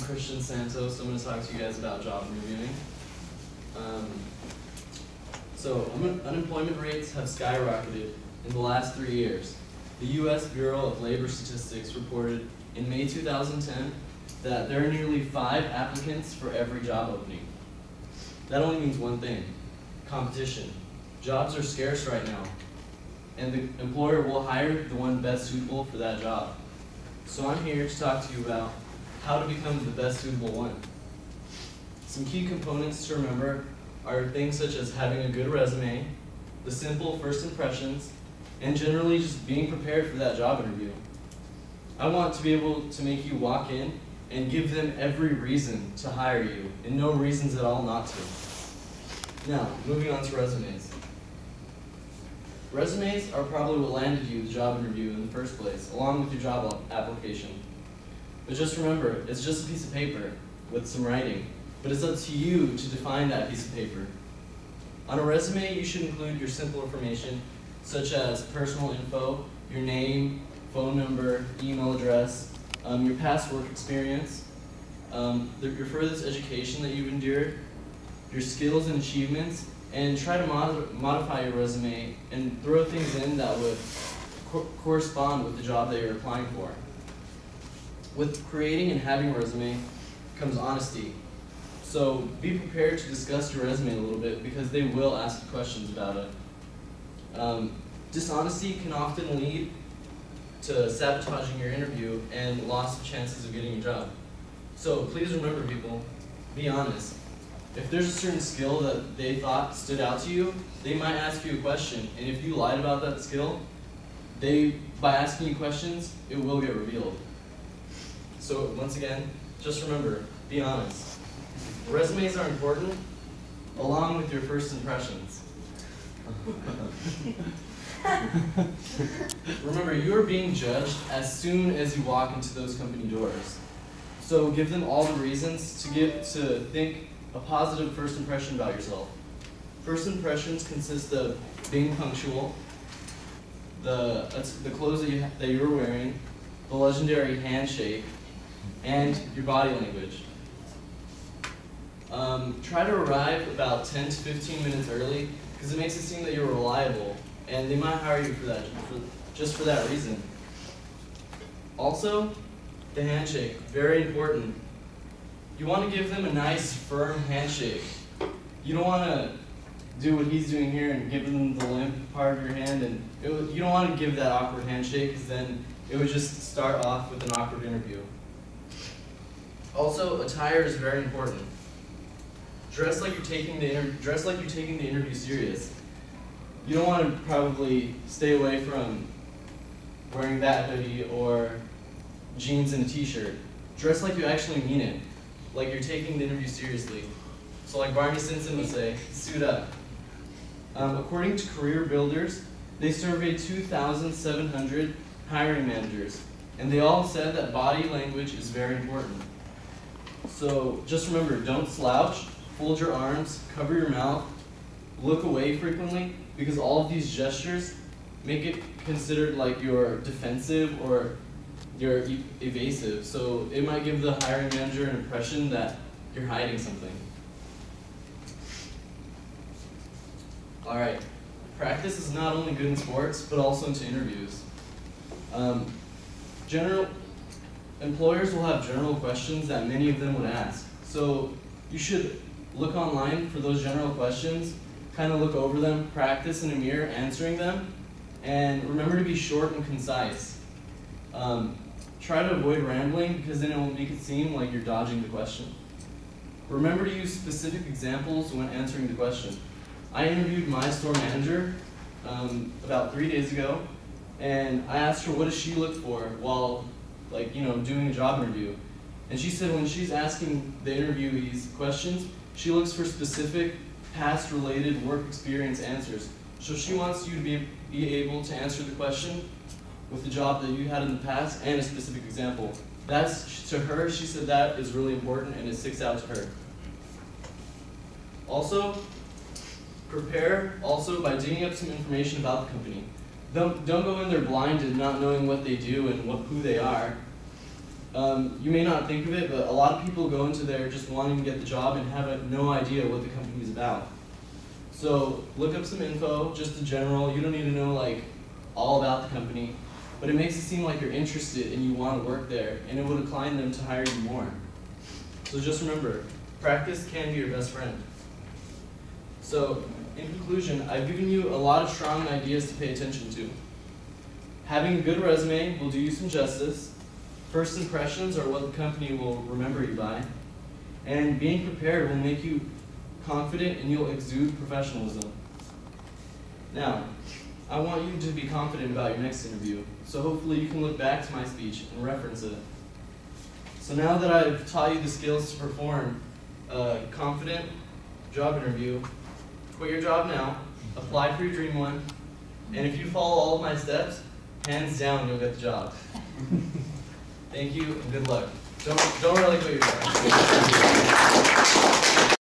Christian Santos. I'm going to talk to you guys about job interviewing. So unemployment rates have skyrocketed in the last 3 years. The U.S. Bureau of Labor Statistics reported in May 2010 that there are nearly 5 applicants for every job opening. That only means one thing: competition. Jobs are scarce right now, and the employer will hire the one best suitable for that job. So I'm here to talk to you about how to become the best suitable one. Some key components to remember are things such as having a good resume, the simple first impressions, and generally just being prepared for that job interview. I want to be able to make you walk in and give them every reason to hire you, and no reasons at all not to. Now, moving on to resumes. Resumes are probably what landed you the job interview in the first place, along with your job application. But just remember, it's just a piece of paper with some writing, but it's up to you to define that piece of paper. On a resume, you should include your simple information, such as personal info, your name, phone number, email address, your past work experience, your furthest education that you've endured, your skills and achievements, and try to modify your resume and throw things in that would correspond with the job that you're applying for. With creating and having a resume comes honesty. So be prepared to discuss your resume a little bit, because they will ask you questions about it. Dishonesty can often lead to sabotaging your interview and loss of chances of getting a job. So please remember, people, be honest. If there's a certain skill that they thought stood out to you, they might ask you a question, and if you lied about that skill, by asking you questions, it will get revealed. So once again, just remember, be honest. Resumes are important, along with your first impressions. Remember, you are being judged as soon as you walk into those company doors. So give them all the reasons to think a positive first impression about yourself. First impressions consist of being punctual, the clothes that you're wearing, the legendary handshake, and your body language. Try to arrive about 10 to 15 minutes early, because it makes it seem that you're reliable, and they might hire you for that, just for that reason. Also, the handshake, very important. You want to give them a nice, firm handshake. You don't want to do what he's doing here and give them the limp part of your hand, and you don't want to give that awkward handshake, because then it would just start off with an awkward interview. Also, attire is very important. Dress like you're taking the interview serious. You don't want to probably stay away from wearing that hoodie or jeans and a t-shirt. Dress like you actually mean it, like you're taking the interview seriously. So like Barney Stinson would say, suit up. According to Career Builders, they surveyed 2,700 hiring managers, and they all said that body language is very important. So just remember, don't slouch, fold your arms, cover your mouth, look away frequently, because all of these gestures make it considered like you're defensive or you're evasive. So it might give the hiring manager an impression that you're hiding something. All right, practice is not only good in sports, but also into interviews. Employers will have general questions that many of them would ask. So you should look online for those general questions, kind of look over them, practice in a mirror answering them, and remember to be short and concise. Try to avoid rambling, because then it will make it seem like you're dodging the question. Remember to use specific examples when answering the question. I interviewed my store manager about 3 days ago, and I asked her what does she look for while doing a job interview. And she said when she's asking the interviewees questions, she looks for specific past related work experience answers. So she wants you to be able to answer the question with the job that you had in the past and a specific example. That's, to her, she said that is really important and it sticks out to her. Also, prepare also by digging up some information about the company. Don't go in there blind and not knowing what they do and who they are. You may not think of it, but a lot of people go into there just wanting to get the job and have no idea what the company is about. So look up some info, just the general. You don't need to know like all about the company, but it makes it seem like you're interested and you want to work there, and it would incline them to hire you more. So just remember, practice can be your best friend. So in conclusion, I've given you a lot of strong ideas to pay attention to. Having a good resume will do you some justice. First impressions are what the company will remember you by. And being prepared will make you confident and you'll exude professionalism. Now, I want you to be confident about your next interview, so hopefully you can look back to my speech and reference it. So now that I've taught you the skills to perform a confident job interview, quit your job now, apply for your dream one, and if you follow all of my steps, hands down, you'll get the job. Thank you, and good luck. Don't really quit your job.